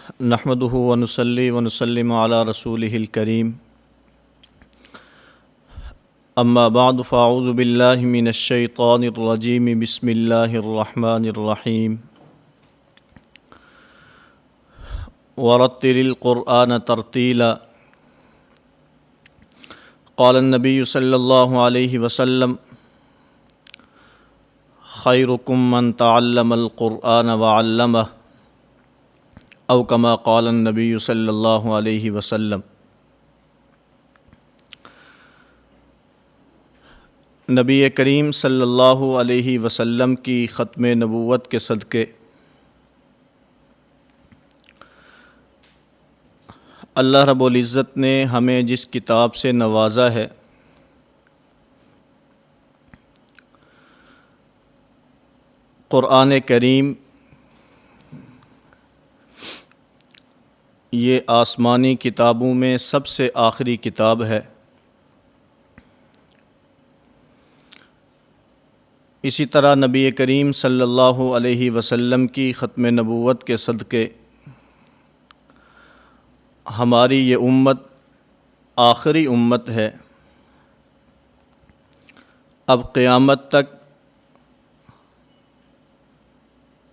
نحمده ونصلي ونسلم على رسوله الكريم اما بعد فاعوذ بالله من الشيطان الرجيم بسم الله الرحمن الرحيم ورتل القرآن ترتيلا قال النبي صلى الله عليه وسلم خيركم من تعلم القرآن وعلمه او کما قال النبی صلی اللہ علیہ وسلم۔ نبی کریم صلی اللہ علیہ وسلم کی ختم نبوت کے صدقے اللہ رب العزت نے ہمیں جس کتاب سے نوازا ہے قرآن کریم، یہ آسمانی کتابوں میں سب سے آخری کتاب ہے۔ اسی طرح نبی کریم صلی اللہ علیہ وسلم کی ختم نبوت کے صدقے ہماری یہ امت آخری امت ہے۔ اب قیامت تک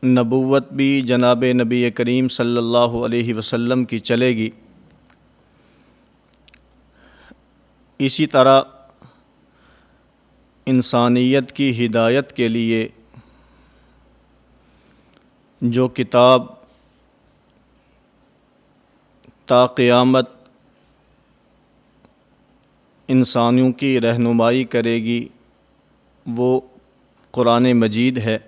نبوت بھی جناب نبی کریم صلی اللہ علیہ وسلم کی چلے گی۔ اسی طرح انسانیت کی ہدایت کے لیے جو کتاب تا قیامت انسانوں کی رہنمائی کرے گی وہ قرآن مجید ہے۔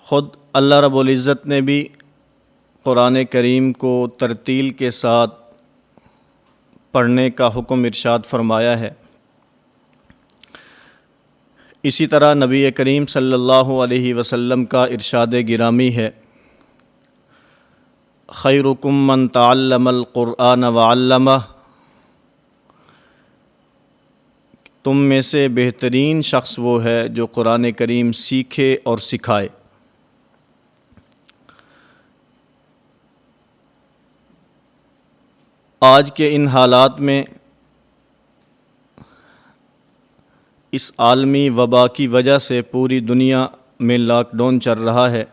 خود اللہ رب العزت نے بھی قرآن کریم کو ترتیل کے ساتھ پڑھنے کا حکم ارشاد فرمایا ہے۔ اسی طرح نبی کریم صلی اللہ علیہ وسلم کا ارشاد گرامی ہے، خیرکم من تعلم القرآن وعلمہ، تم میں سے بہترین شخص وہ ہے جو قرآن کریم سیکھے اور سکھائے۔ آج کے ان حالات میں اس عالمی وبا کی وجہ سے پوری دنیا میں لاک ڈاؤن چل رہا ہے۔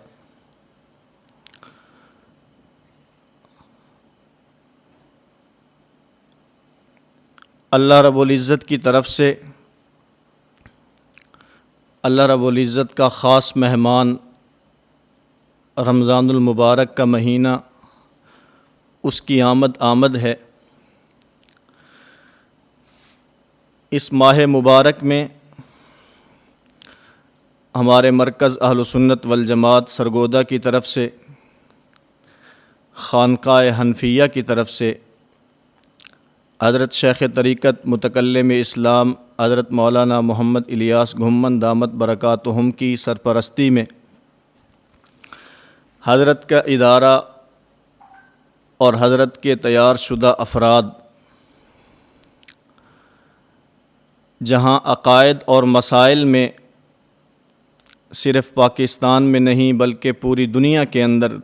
اللہ رب العزت کی طرف سے اللہ رب العزت کا خاص مہمان رمضان المبارک کا مہینہ، اس کی آمد ہے۔ اس ماہ مبارک میں ہمارے مرکز اہل سنت والجماعت سرگودا کی طرف سے، خانقاہ حنفیہ کی طرف سے، حضرت شیخ طریقت متکلم اسلام حضرت مولانا محمد الیاس گھمن دامت برکاتہم کی سرپرستی میں حضرت کا ادارہ اور حضرت کے تیار شدہ افراد جہاں عقائد اور مسائل میں صرف پاکستان میں نہیں بلکہ پوری دنیا کے اندر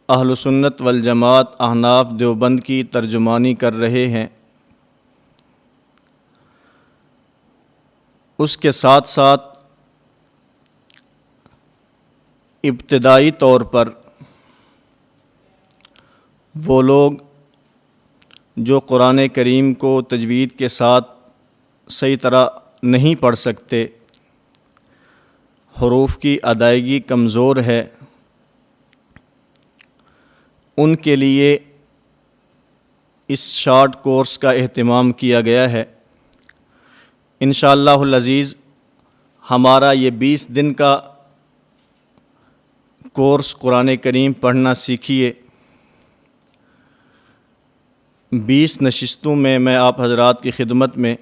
اہل سنت والجماعت احناف دیوبند کی ترجمانی کر رہے ہیں، اس کے ساتھ ساتھ ابتدائی طور پر وہ لوگ جو قرآن کریم کو تجوید کے ساتھ صحیح طرح نہیں پڑھ سکتے، حروف کی ادائیگی کمزور ہے، ان کے لیے اس شارٹ کورس کا اہتمام کیا گیا ہے۔ انشاءاللہ العزیز ہمارا یہ 20 دن کا کورس قرآن کریم پڑھنا سیکھیے 20 نشستوں میں آپ حضرات کی خدمت میں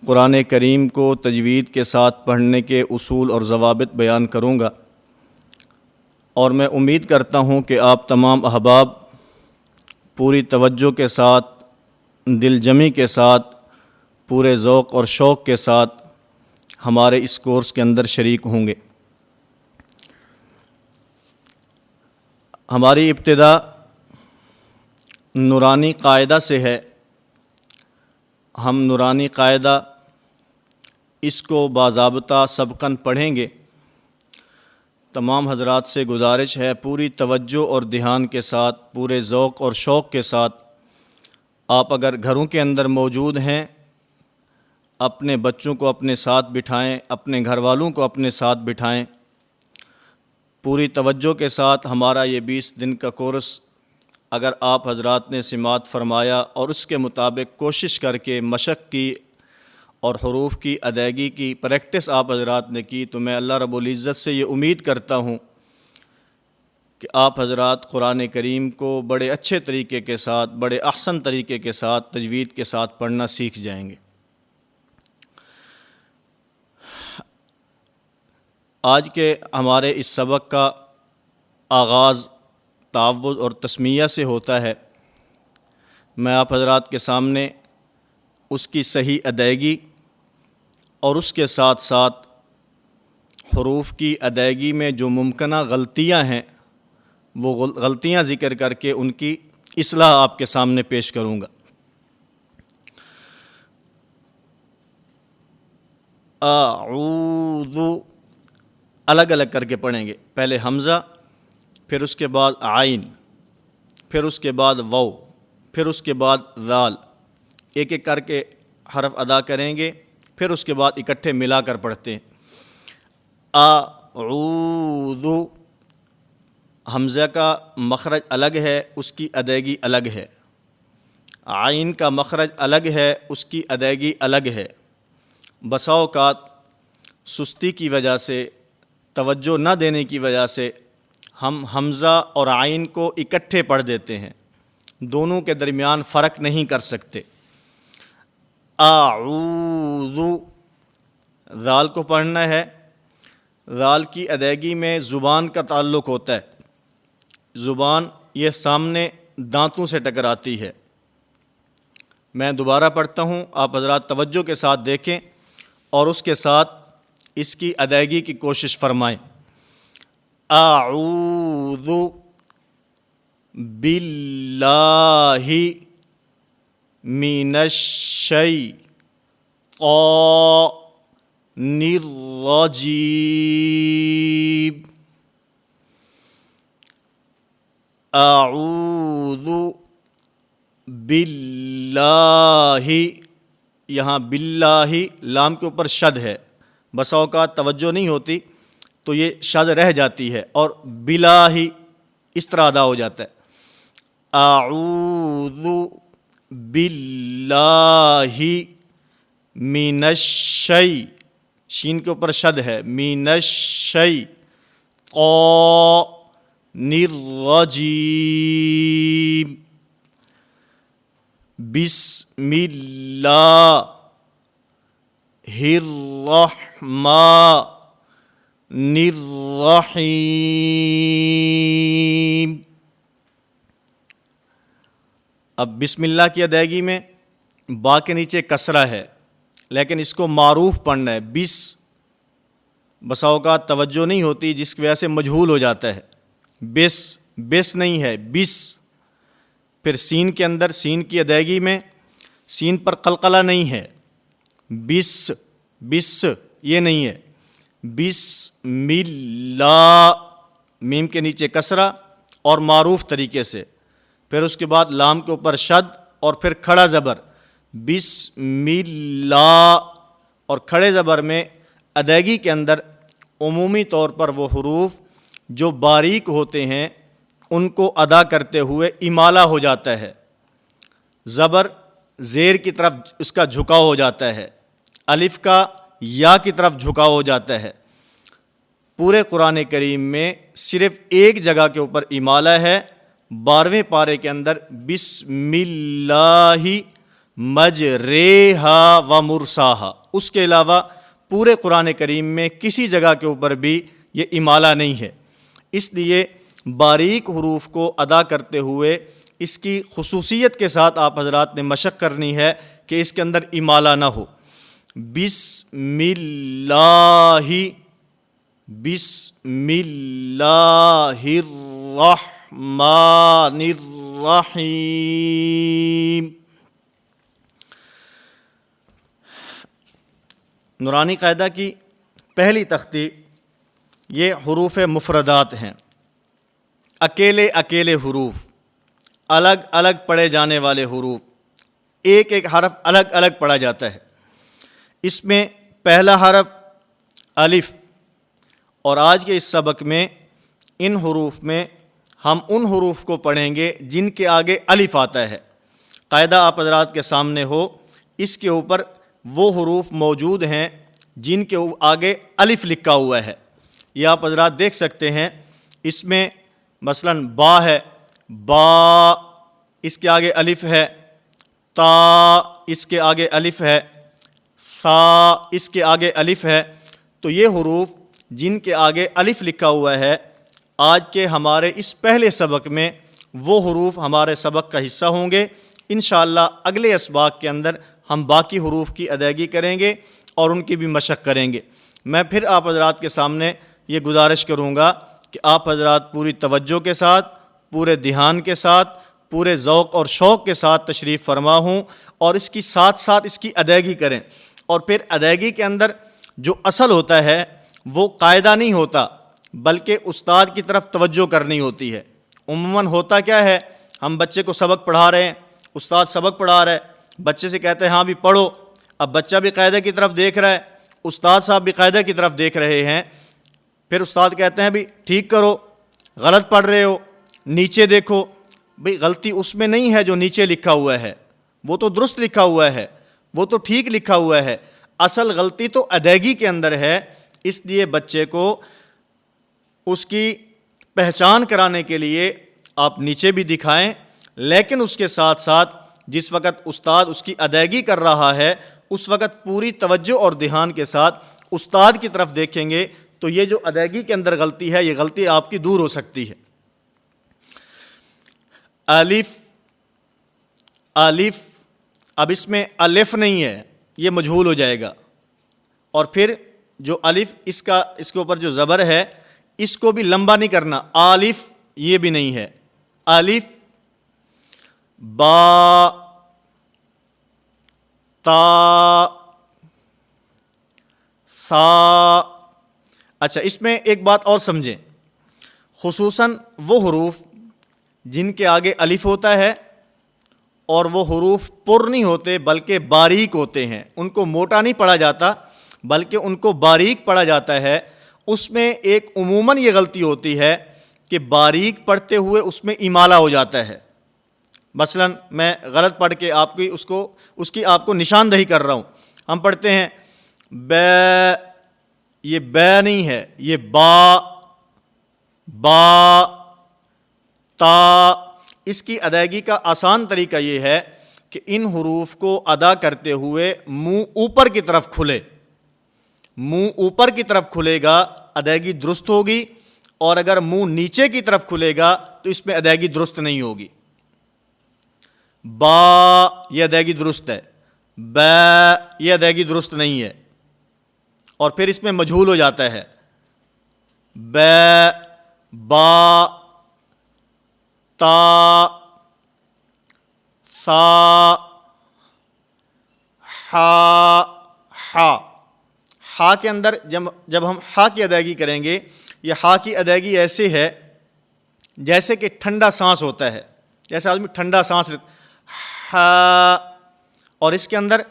قرآن کریم کو تجوید کے ساتھ پڑھنے کے اصول اور ضوابط بیان کروں گا، اور میں امید کرتا ہوں کہ آپ تمام احباب پوری توجہ کے ساتھ، دل جمی کے ساتھ، پورے ذوق اور شوق کے ساتھ ہمارے اس کورس کے اندر شریک ہوں گے۔ ہماری ابتدا نورانی قاعدہ سے ہے۔ ہم نورانی قاعدہ اس کو باضابطہ سبقاً پڑھیں گے۔ تمام حضرات سے گزارش ہے پوری توجہ اور دھیان کے ساتھ، پورے ذوق اور شوق کے ساتھ، آپ اگر گھروں کے اندر موجود ہیں اپنے بچوں کو اپنے ساتھ بٹھائیں، اپنے گھر والوں کو اپنے ساتھ بٹھائیں۔ پوری توجہ کے ساتھ ہمارا یہ 20 دن کا کورس اگر آپ حضرات نے سماعت فرمایا اور اس کے مطابق کوشش کر کے مشق کی اور حروف کی ادائیگی کی پریکٹس آپ حضرات نے کی، تو میں اللہ رب العزت سے یہ امید کرتا ہوں کہ آپ حضرات قرآن کریم کو بڑے اچھے طریقے کے ساتھ، بڑے احسن طریقے کے ساتھ، تجوید کے ساتھ پڑھنا سیکھ جائیں گے۔ آج کے ہمارے اس سبق کا آغاز تعوذ اور تسمیہ سے ہوتا ہے۔ میں آپ حضرات کے سامنے اس کی صحیح ادائیگی اور اس کے ساتھ ساتھ حروف کی ادائیگی میں جو ممکنہ غلطیاں ہیں وہ غلطیاں ذکر کر کے ان کی اصلاح آپ کے سامنے پیش کروں گا۔ اعوذ الگ الگ کر کے پڑھیں گے، پہلے حمزہ، پھر اس کے بعد عین، پھر اس کے بعد واو، پھر اس کے بعد ذال، ایک ایک کر کے حرف ادا کریں گے، پھر اس کے بعد اکٹھے ملا کر پڑھتے ہیں۔ اعوذ، حمزہ کا مخرج الگ ہے، اس کی ادائیگی الگ ہے۔ عین کا مخرج الگ ہے، اس کی ادائیگی الگ ہے۔ بسا اوقات سستی کی وجہ سے، توجہ نہ دینے کی وجہ سے ہم حمزہ اور عین کو اکٹھے پڑھ دیتے ہیں، دونوں کے درمیان فرق نہیں کر سکتے۔ اعوذ، ذال کو پڑھنا ہے۔ ذال کی ادائیگی میں زبان کا تعلق ہوتا ہے، زبان یہ سامنے دانتوں سے ٹکراتی ہے۔ میں دوبارہ پڑھتا ہوں، آپ حضرات توجہ کے ساتھ دیکھیں اور اس کے ساتھ اس کی ادائیگی کی کوشش فرمائیں۔ اعوذ باللہ من الشیطان الرجیم۔ اعوذ باللہ، یہاں باللہ لام کے اوپر شد ہے، بسا اوقات توجہ نہیں ہوتی تو یہ شد رہ جاتی ہے اور باللہ اس طرح ادا ہو جاتا ہے۔ اعوذ باللہ من الشیطان، شین کے اوپر شد ہے، من الشیطان الرجیم، بسم اللہ الرحمن الرحیم۔ اب بسم اللہ کی ادائیگی میں با کے نیچے کسرہ ہے، لیکن اس کو معروف پڑھنا ہے۔ بسا اوقات توجہ نہیں ہوتی جس کی وجہ سے مجہول ہو جاتا ہے۔ بس نہیں ہے، بس۔ پھر سین کے اندر، سین کی ادائیگی میں سین پر قلقلہ نہیں ہے، بس یہ نہیں ہے۔ بسم اللہ، میم کے نیچے کسرہ اور معروف طریقے سے، پھر اس کے بعد لام کے اوپر شد اور پھر کھڑا زبر، بسم اللہ، اور کھڑے زبر میں ادائیگی کے اندر عمومی طور پر وہ حروف جو باریک ہوتے ہیں ان کو ادا کرتے ہوئے امالہ ہو جاتا ہے، زبر زیر کی طرف اس کا جھکاؤ ہو جاتا ہے، الف کا یا کی طرف جھکاؤ ہو جاتا ہے۔ پورے قرآن کریم میں صرف ایک جگہ کے اوپر امالہ ہے، 12ویں پارے کے اندر، بسم اللہ مجریہا و مرساہا۔ اس کے علاوہ پورے قرآن کریم میں کسی جگہ کے اوپر بھی یہ امالہ نہیں ہے۔ اس لیے باریک حروف کو ادا کرتے ہوئے اس کی خصوصیت کے ساتھ آپ حضرات نے مشق کرنی ہے کہ اس کے اندر امالہ نہ ہو۔ بسم اللہ، بسم اللہ الرحمن الرحیم۔ نورانی قاعدہ کی پہلی تختی یہ حروف مفردات ہیں، اکیلے اکیلے حروف، الگ الگ پڑھے جانے والے حروف، ایک ایک حرف الگ الگ پڑھا جاتا ہے۔ اس میں پہلا حرف الف، اور آج کے اس سبق میں ان حروف میں ہم ان حروف کو پڑھیں گے جن کے آگے الف آتا ہے۔ قاعدہ آپ حضرات کے سامنے ہو، اس کے اوپر وہ حروف موجود ہیں جن کے آگے الف لکھا ہوا ہے، یہ آپ حضرات دیکھ سکتے ہیں۔ اس میں مثلاً با ہے، با اس کے آگے الف ہے، تا اس کے آگے الف ہے، سا اس کے آگے الف ہے۔ تو یہ حروف جن کے آگے الف لکھا ہوا ہے، آج کے ہمارے اس پہلے سبق میں وہ حروف ہمارے سبق کا حصہ ہوں گے۔ انشاءاللہ اگلے اسباق کے اندر ہم باقی حروف کی ادائیگی کریں گے اور ان کی بھی مشق کریں گے۔ میں پھر آپ حضرات کے سامنے یہ گزارش کروں گا کہ آپ حضرات پوری توجہ کے ساتھ، پورے دھیان کے ساتھ، پورے ذوق اور شوق کے ساتھ تشریف فرما ہوں اور اس کی ساتھ ساتھ اس کی ادائیگی کریں۔ اور پھر ادائیگی کے اندر جو اصل ہوتا ہے وہ قاعدہ نہیں ہوتا، بلکہ استاد کی طرف توجہ کرنی ہوتی ہے۔ عموماً ہوتا کیا ہے، ہم بچے کو سبق پڑھا رہے ہیں، استاد سبق پڑھا رہا ہے، بچے سے کہتے ہیں ہاں بھی پڑھو، اب بچہ بھی قاعدے کی طرف دیکھ رہا ہے، استاد صاحب بھی قاعدے کی طرف دیکھ رہے ہیں، پھر استاد کہتے ہیں بھی ٹھیک کرو، غلط پڑھ رہے ہو، نیچے دیکھو۔ بھئی غلطی اس میں نہیں ہے جو نیچے لکھا ہوا ہے، وہ تو درست لکھا ہوا ہے، وہ تو ٹھیک لکھا ہوا ہے، اصل غلطی تو ادائیگی کے اندر ہے۔ اس لیے بچے کو اس کی پہچان کرانے کے لیے آپ نیچے بھی دکھائیں، لیکن اس کے ساتھ ساتھ جس وقت استاد اس کی ادائیگی کر رہا ہے اس وقت پوری توجہ اور دھیان کے ساتھ استاد کی طرف دیکھیں گے تو یہ جو ادائیگی کے اندر غلطی ہے یہ غلطی آپ کی دور ہو سکتی ہے۔ الف، الف، اب اس میں الف نہیں ہے، یہ مجہول ہو جائے گا۔ اور پھر جو الف اس کے اوپر جو زبر ہے اس کو بھی لمبا نہیں کرنا، الف یہ بھی نہیں ہے، الف، با، تا، سا۔ اچھا، اس میں ایک بات اور سمجھیں، خصوصاً وہ حروف جن کے آگے الف ہوتا ہے اور وہ حروف پر نہیں ہوتے بلکہ باریک ہوتے ہیں، ان کو موٹا نہیں پڑھا جاتا بلکہ ان کو باریک پڑھا جاتا ہے، اس میں ایک عموماً یہ غلطی ہوتی ہے کہ باریک پڑھتے ہوئے اس میں امالہ ہو جاتا ہے۔ مثلاً میں غلط پڑھ کے اس کی آپ کو نشاندہی کر رہا ہوں۔ ہم پڑھتے ہیں بے، یہ بے نہیں ہے، یہ با، با، تا۔ اس کی ادائیگی کا آسان طریقہ یہ ہے کہ ان حروف کو ادا کرتے ہوئے منہ اوپر کی طرف کھلے، منہ اوپر کی طرف کھلے گا ادائیگی درست ہوگی، اور اگر منہ نیچے کی طرف کھلے گا تو اس میں ادائیگی درست نہیں ہوگی۔ با یہ ادائیگی درست ہے، با یہ ادائیگی درست نہیں ہے، اور پھر اس میں مجہول ہو جاتا ہے، با، با، تا، سا، ہا، ہا۔ ہا کے اندر جب ہم ہا کی ادائیگی کریں گے، یہ ہا کی ادائیگی ایسے ہے جیسے کہ ٹھنڈا سانس ہوتا ہے، جیسے آدمی ٹھنڈا سانس لیتا، ہا، اور اس کے اندر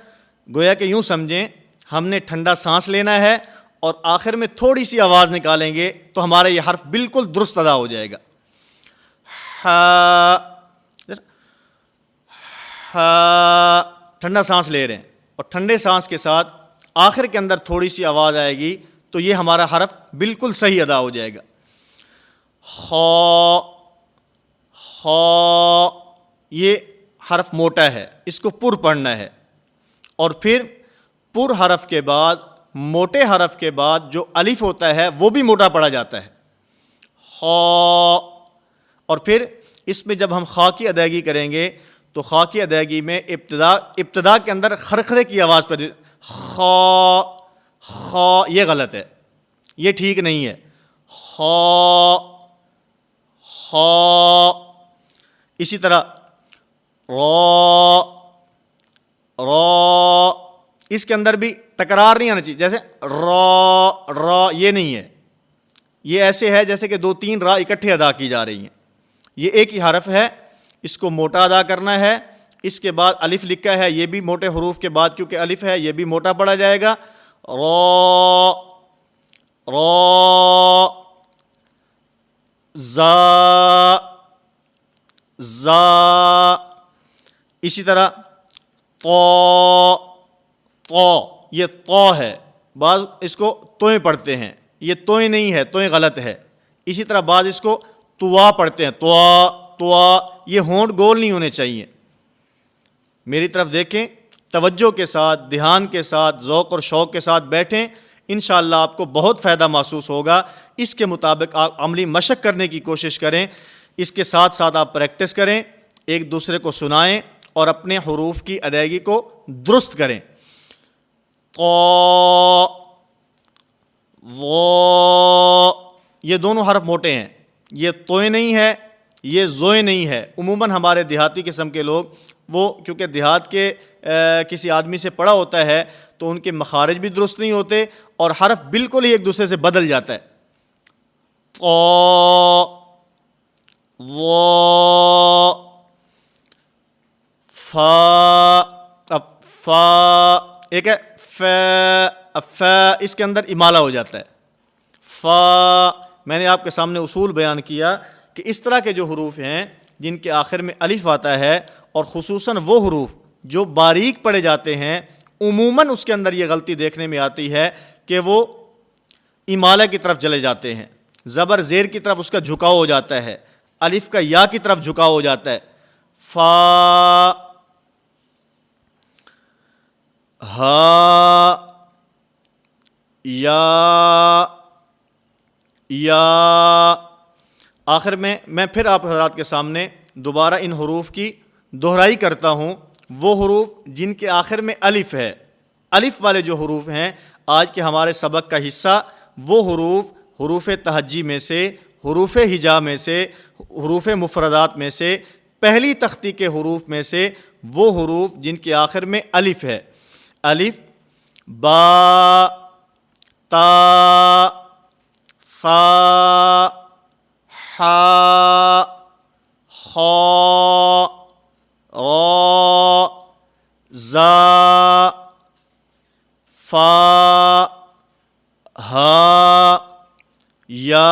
گویا کہ یوں سمجھیں ہم نے ٹھنڈا سانس لینا ہے اور آخر میں تھوڑی سی آواز نکالیں گے تو ہمارا یہ حرف بالکل درست ادا ہو جائے گا۔ ہا، ہا، ٹھنڈا سانس لے رہے ہیں اور ٹھنڈے سانس کے ساتھ آخر کے اندر تھوڑی سی آواز آئے گی تو یہ ہمارا حرف بالکل صحیح ادا ہو جائے گا۔ خا، خا، یہ حرف موٹا ہے، اس کو پر پڑھنا ہے، اور پھر پر حرف کے بعد موٹے حرف کے بعد جو الف ہوتا ہے وہ بھی موٹا پڑھا جاتا ہے، خا۔ اور پھر اس میں جب ہم خا کی ادائیگی کریں گے تو خا کی ادائیگی میں ابتدا کے اندر خرخرے کی آواز پر خا خا یہ غلط ہے، یہ ٹھیک نہیں ہے. خا خا. اسی طرح را را، اس کے اندر بھی تکرار نہیں آنا چاہیے. جیسے را را یہ نہیں ہے، یہ ایسے ہے جیسے کہ 2-3 را اکٹھے ادا کی جا رہی ہیں. یہ ایک ہی حرف ہے، اس کو موٹا ادا کرنا ہے. اس کے بعد الف لکھا ہے، یہ بھی موٹے حروف کے بعد کیونکہ الف ہے یہ بھی موٹا پڑا جائے گا. را را. زا زا. اسی طرح طا طا، یہ طا ہے، بعض اس کو توئیں پڑھتے ہیں، یہ توئیں نہیں ہے، توئیں غلط ہے. اسی طرح بعض اس کو توا پڑھتے ہیں، توا توا. یہ ہونٹ گول نہیں ہونے چاہیے. میری طرف دیکھیں، توجہ کے ساتھ، دھیان کے ساتھ، ذوق اور شوق کے ساتھ بیٹھیں. انشاءاللہ آپ کو بہت فائدہ محسوس ہوگا. اس کے مطابق آپ عملی مشق کرنے کی کوشش کریں. اس کے ساتھ ساتھ آپ پریکٹس کریں، ایک دوسرے کو سنائیں اور اپنے حروف کی ادائیگی کو درست کریں. طا وا، یہ دونوں حرف موٹے ہیں، یہ توئے نہیں ہے، یہ زوئے نہیں ہے. عموماً ہمارے دیہاتی قسم کے لوگ، وہ کیونکہ دیہات کے کسی آدمی سے پڑھا ہوتا ہے تو ان کے مخارج بھی درست نہیں ہوتے اور حرف بالکل ہی ایک دوسرے سے بدل جاتا ہے. طا وا. فا. اب فا ایک ہے، ف، اس کے اندر امالہ ہو جاتا ہے. فا. میں نے آپ کے سامنے اصول بیان کیا کہ اس طرح کے جو حروف ہیں جن کے آخر میں الف آتا ہے، اور خصوصاً وہ حروف جو باریک پڑے جاتے ہیں، عموماً اس کے اندر یہ غلطی دیکھنے میں آتی ہے کہ وہ امالہ کی طرف چلے جاتے ہیں، زبر زیر کی طرف اس کا جھکاؤ ہو جاتا ہے، الف کا یا کی طرف جھکاؤ ہو جاتا ہے. فا ہا یا. آخر میں پھر آپ حضرات کے سامنے دوبارہ ان حروف کی دہرائی کرتا ہوں. وہ حروف جن کے آخر میں الف ہے، الف والے جو حروف ہیں آج کے ہمارے سبق کا حصہ، وہ حروف تہجی میں سے، حروف ہجا میں سے، حروف مفردات میں سے، پہلی تختی کے حروف میں سے وہ حروف جن کے آخر میں الف ہے. الف، با، تا، ثا، حا، خا، را، زا، فا، ہا، یا.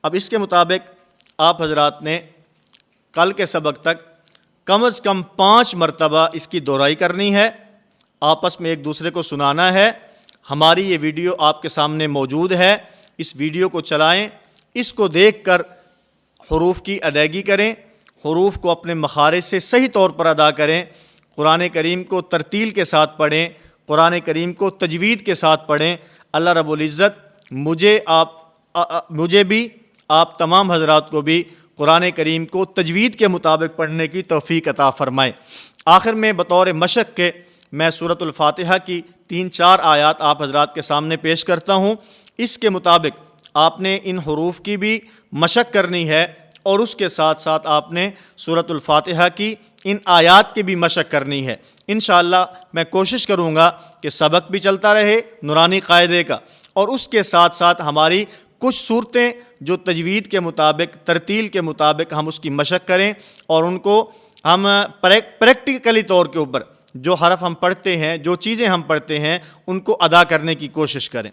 اب اس کے مطابق آپ حضرات نے کل کے سبق تک کم از کم 5 مرتبہ اس کی دہرائی کرنی ہے، آپس میں ایک دوسرے کو سنانا ہے. ہماری یہ ویڈیو آپ کے سامنے موجود ہے، اس ویڈیو کو چلائیں، اس کو دیکھ کر حروف کی ادائیگی کریں، حروف کو اپنے مخارج سے صحیح طور پر ادا کریں. قرآن کریم کو ترتیل کے ساتھ پڑھیں، قرآن کریم کو تجوید کے ساتھ پڑھیں. اللہ رب العزت مجھے بھی، آپ تمام حضرات کو بھی قرآن کریم کو تجوید کے مطابق پڑھنے کی توفیق عطا فرمائے. آخر میں بطور مشق کے میں سورۃ الفاتحہ کی 3-4 آیات آپ حضرات کے سامنے پیش کرتا ہوں. اس کے مطابق آپ نے ان حروف کی بھی مشق کرنی ہے اور اس کے ساتھ ساتھ آپ نے سورۃ الفاتحہ کی ان آیات کی بھی مشق کرنی ہے. انشاءاللہ میں کوشش کروں گا کہ سبق بھی چلتا رہے نورانی قاعدے کا، اور اس کے ساتھ ساتھ ہماری کچھ صورتیں جو تجوید کے مطابق، ترتیل کے مطابق ہم اس کی مشق کریں اور ان کو ہم پریکٹیکلی طور کے اوپر جو حرف ہم پڑھتے ہیں، جو چیزیں ہم پڑھتے ہیں، ان کو ادا کرنے کی کوشش کریں.